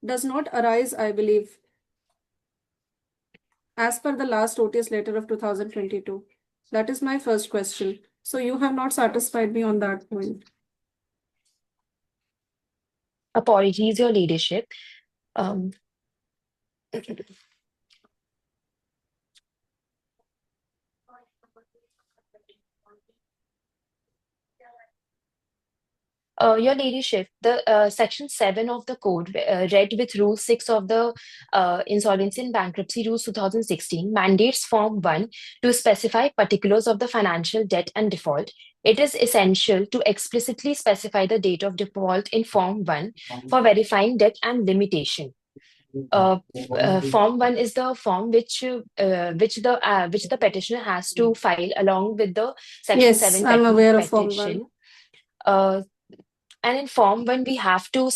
does not arise, I believe, as per the last OTS letter of 2022. That is my first question. So you have not satisfied me on that point. Apologies, Your Ladyship. Um, Your Ladyship, the Section 7 of the Code, read with Rule 6 of the Insolvency and Bankruptcy Rules 2016, mandates Form 1 to specify particulars of the financial debt and default. It is essential to explicitly specify the date of default in Form 1 for verifying debt and limitation. Form 1 is the form which the petitioner has to file along with the Section 7 Yes, I'm aware of Form 1. petition. And in Form 1, we have to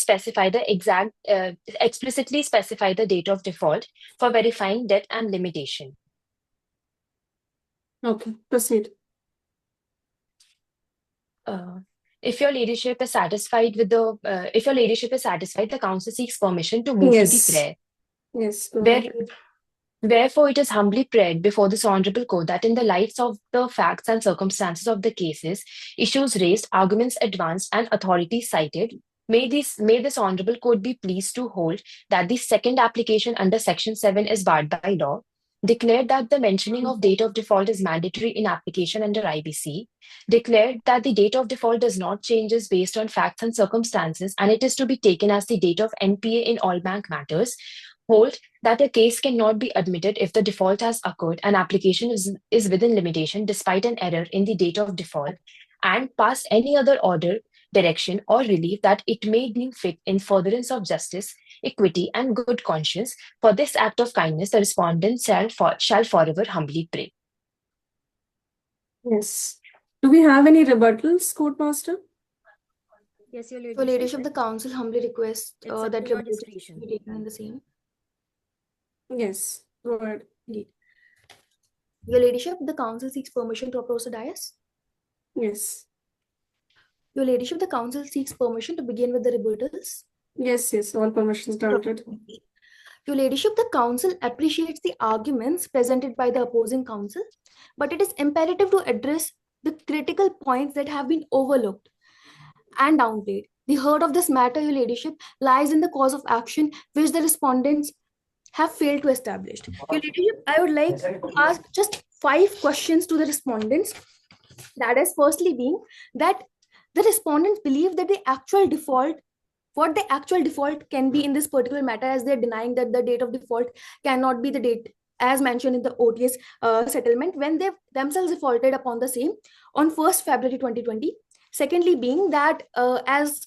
explicitly specify the date of default for verifying debt and limitation. Okay, proceed. If Your Ladyship is satisfied, the council seeks permission to move to the prayer. Yes, go ahead. Wherefore, it is humbly prayed before this honorable court that in the lights of the facts and circumstances of the cases, issues raised, arguments advanced, and authorities cited, may this honorable court be pleased to hold that the second application under Section 7 is barred by law, declared that the mentioning of date of default is mandatory in application under IBC, declared that the date of default does not changes based on facts and circumstances, and it is to be taken as the date of NPA in all bank matters, hold that a case cannot be admitted if the default has occurred and application is within limitation despite an error in the date of default, and pass any other order, direction, or relief that it may deem fit in furtherance of justice, equity, and good conscience. For this act of kindness, the respondent shall forever humbly pray. Yes. Do we have any rebuttals, Court Master? Yes, Your Ladyship, the council humbly requests that rebuttals be taken in the same. Yes, go ahead. Your Ladyship, the council seeks permission to approach the dais. Yes. Your Ladyship, the council seeks permission to begin with the rebuttals. Yes, all permissions granted. Your Ladyship, the council appreciates the arguments presented by the opposing counsel, but it is imperative to address the critical points that have been overlooked and downplayed. The heart of this matter, Your Ladyship, lies in the cause of action which the respondents have failed to establish. Your Ladyship, I would like to ask just 5 questions to the respondents. That is, firstly being that the respondents believe that what the actual default can be in this particular matter, as they're denying that the date of default cannot be the date as mentioned in the OTS settlement, when they themselves defaulted upon the same on 1st February 2020. Secondly, being that as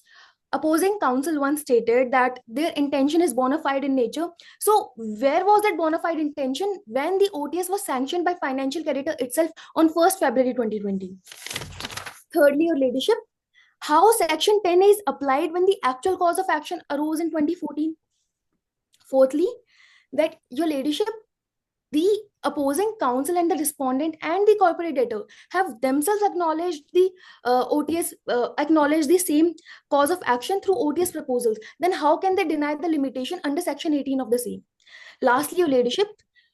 opposing counsel once stated that their intention is bona fide in nature. So where was that bona fide intention when the OTS was sanctioned by financial creditor itself on 1st February 2020? Thirdly, your ladyship, how section 10 is applied when the actual cause of action arose in 2014. Fourthly, that your ladyship, the opposing counsel and the respondent and the corporate debtor have themselves acknowledged the OTS, acknowledged the same cause of action through OTS proposals. Then how can they deny the limitation under section 18 of the same? Lastly, your ladyship,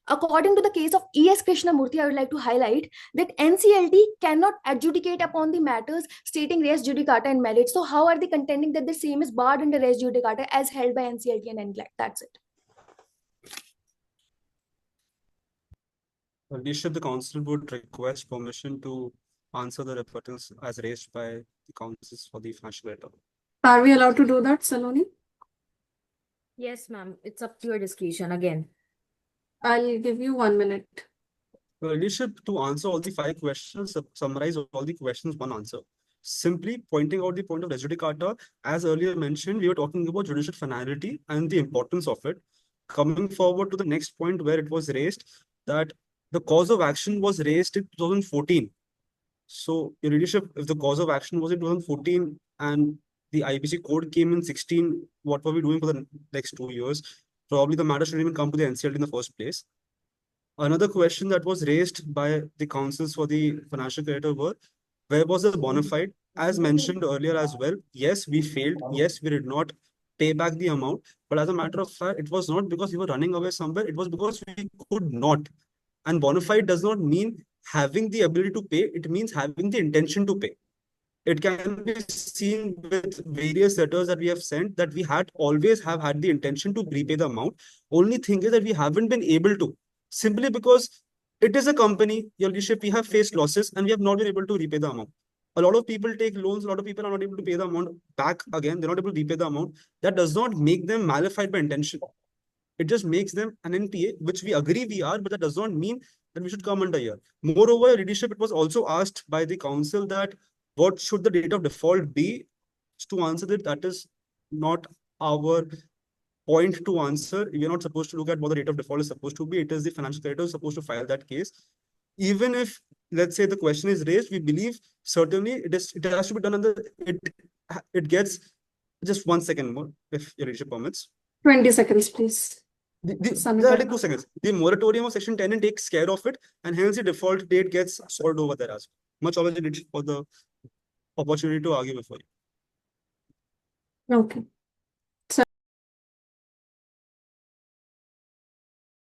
according to the case of E.S. Krishnamurthy, I would like to highlight that NCLT cannot adjudicate upon the matters stating res judicata and merit. So how are they contending that the same is barred under res judicata as held by NCLT and NCLAT? That's it. Ladyship, the council would request permission to answer the rebuttals as raised by the councils for the financial data. Are we allowed to do that, Saloni? Yes, ma'am. It's up to your discretion again. I'll give you 1 minute. Ladyship, to answer all the 5 questions, summarize all the questions, one answer. Simply pointing out the point of res judicata, as earlier mentioned, we were talking about judicial finality and the importance of it. Coming forward to the next point where it was raised, that the cause of action was raised in 2014. So, your ladyship, if the cause of action was in 2014 and the IBC code came in 16, what were we doing for the next 2 years? Probably the matter shouldn't even come to the NCLT in the first place. Another question that was raised by the councils for the financial creditor were, where was the bona fide? As mentioned earlier as well, yes, we failed. Yes, we did not pay back the amount. But as a matter of fact, it was not because we were running away somewhere. It was because we could not. And bona fide does not mean having the ability to pay. It means having the intention to pay. It can be seen with various letters that we have sent that we always have had the intention to repay the amount. Only thing is that we haven't been able to, simply because it is a company, your leadership, we have faced losses and we have not been able to repay the amount. A lot of people take loans, a lot of people are not able to pay the amount back again. They're not able to repay the amount. That does not make them malified by intention. It just makes them an NPA, which we agree we are, but that does not mean that we should come under here. Moreover, leadership, it was also asked by the council that what should the date of default be? To answer that is not our point to answer. We are not supposed to look at what the date of default is supposed to be. It is the financial creditor who is supposed to file that case. Even if, let's say, the question is raised, we believe certainly it has to be done under it gets just 1 second more, if your leadership permits. 20 seconds, please. Only 2 seconds. The moratorium of section 10 takes care of it, and hence the default date gets solved over there as well. Much apology for the opportunity to argue before you. Okay.